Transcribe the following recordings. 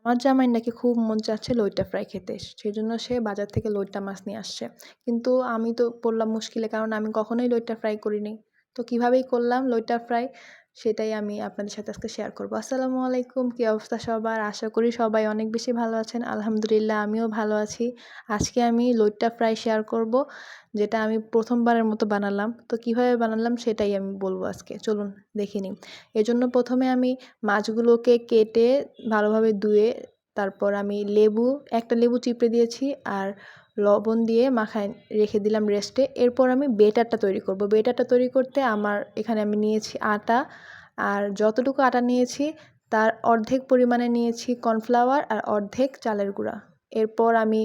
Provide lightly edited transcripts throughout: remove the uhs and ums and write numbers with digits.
আমার জামাইয়ের নাকি খুব মন চাচ্ছে লইট্টা ফ্রাই খেতে। সেজন্য সে বাজার থেকে লইট্টা মাছ নিয়ে আসছে। কিন্তু আমি তো পড়লাম মুশকিলে, কারণ আমি কখনোই লইট্টা ফ্রাই করিনি। তো কীভাবেই করলাম লইট্টা ফ্রাই, সেটাই আমি আপনাদের সাথে আজকে শেয়ার করব। আসসালামু আলাইকুম, কী অবস্থা সবার? আশা করি সবাই অনেক বেশি ভালো আছেন। আলহামদুলিল্লাহ আমিও ভালো আছি। আজকে আমি লইট্টা ফ্রাই শেয়ার করব, যেটা আমি প্রথমবারের মতো বানালাম। তো কীভাবে বানালাম সেটাই আমি বলবো আজকে। চলুন দেখে নিই। এজন্য প্রথমে আমি মাছগুলোকে কেটে ভালোভাবে ধুয়ে, তারপর আমি একটা লেবু চিপড়ে দিয়েছি আর লবণ দিয়ে মাখায় রেখে দিলাম রেস্টে। এরপর আমি বেটারটা তৈরি করব। বেটারটা তৈরি করতে এখানে আমি নিয়েছি আটা, আর যতটুকু আটা নিয়েছি তার অর্ধেক পরিমাণে নিয়েছি কর্নফ্লাওয়ার আর অর্ধেক চালের গুঁড়া। এরপর আমি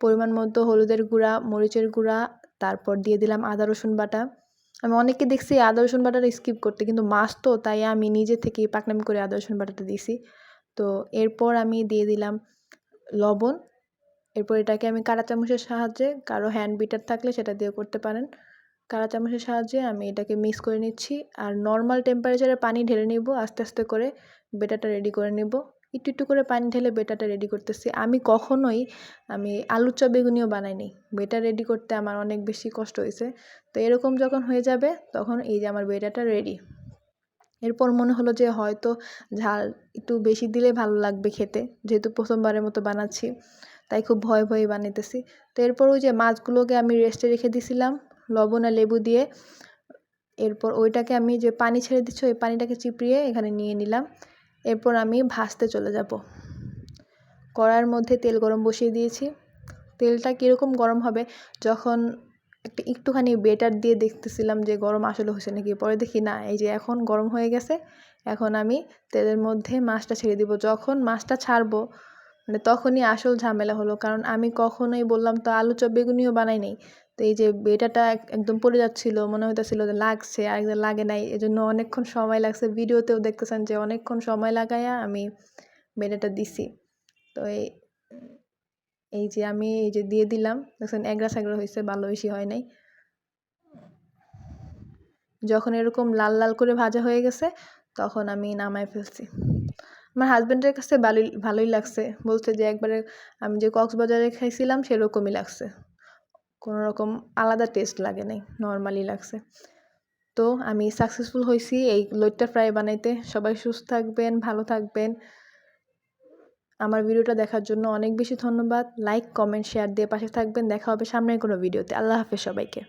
পরিমাণ মতো হলুদের গুঁড়া, মরিচের গুঁড়া, তারপর দিয়ে দিলাম আদা রসুন বাটা। আমি অনেককে দেখছি আদা রসুন বাটাটা স্কিপ করতে, কিন্তু মাছ তো তাই আমি নিজে থেকেই পাকনামি করে আদা রসুন বাটাটা দিছি। তো এরপর আমি দিয়ে দিলাম লবণ। এরপর এটাকে আমি কাঁটা চামচের সাহায্যে, কারো হ্যান্ড বিটার থাকলে সেটা দিয়েও করতে পারেন, কাঁটা চামচের সাহায্যে আমি এটাকে মিক্স করে নিচ্ছি। আর নর্মাল টেম্পারেচারে পানি ঢেলে নিব, আস্তে আস্তে করে বেটারটা রেডি করে নিব। একটু একটু করে পানি ঢেলে বেটারটা রেডি করতেছি। আমি আলুর চপ বেগুনিও বানাইনি। বেটার রেডি করতে আমার অনেক বেশি কষ্ট হয়েছে। তো এরকম যখন হয়ে যাবে তখন এই যে আমার বেটারটা রেডি। এরপর মনে হলো যে হয়তো ঝাল একটু বেশি দিলে ভালো লাগবে খেতে, যেহেতু প্রথমবারের মতো বানাচ্ছি, তাই খুব ভয়ে ভয়ে বানাইতেছি। তো এরপর ওই যে মাছগুলোকে আমি রেস্টে রেখে দিছিলাম লবণ আর লেবু দিয়ে। এরপর ওইটাকে আমি যে পানি ছেড়ে দিচ্ছি ওই পানিটাকে চিপড়িয়ে এখানে নিয়ে নিলাম। এরপর আমি ভাজতে চলে যাব। কড়াইয়ের মধ্যে তেল গরম বসিয়ে দিয়েছি। তেলটা কীরকম গরম হবে, যখন একটুখানি বেটার দিয়ে দেখতেছিলাম যে গরম আসলে হয়েছে নাকি, পরে দেখি না, এই যে এখন গরম হয়ে গেছে। এখন আমি তেলের মধ্যে মাছটা ছেড়ে দিব। যখন মাছটা ছাড়বো মানে তখনই আসল ঝামেলা হলো, কারণ আমি কখনোই বললাম তো আলু চপ বেগুনিও বানাই নাই। তো এই যে বেটাটা একদম পড়ে যাচ্ছিলো, মনে হইতেছিল যে লাগছে আর একদম লাগে নাই, এজন্য অনেকক্ষণ সময় লাগছে। ভিডিওতেও দেখতেছেন যে অনেকক্ষণ সময় লাগাইয়া আমি বেটাটা দিছি। তো এই যে আমি দিয়ে দিলাম, দেখছেন এগড়া সেগড়া হয়েছে, ভালো বেশি হয় নাই। যখন এরকম লাল লাল করে ভাজা হয়ে গেছে তখন আমি নামায় ফেলছি। আমার হাজব্যান্ডের কাছে ভালোই লাগছে, বলছে যে একবারে আমি যে কক্সবাজারে খাইছিলাম সেরকমই লাগছে, কোনো রকম আলাদা টেস্ট লাগে নাই, নর্মালি লাগছে। তো আমি সাকসেসফুল হয়েছি এই লইট্টা ফ্রাই বানাইতে। সবাই সুস্থ থাকবেন, ভালো থাকবেন। আমার ভিডিওটা দেখার জন্য অনেক বেশি ধন্যবাদ। লাইক, কমেন্ট, শেয়ার দিয়ে পাশে থাকবেন। দেখা হবে সামনের কোনো ভিডিওতে। আল্লাহ হাফেজ সবাইকে।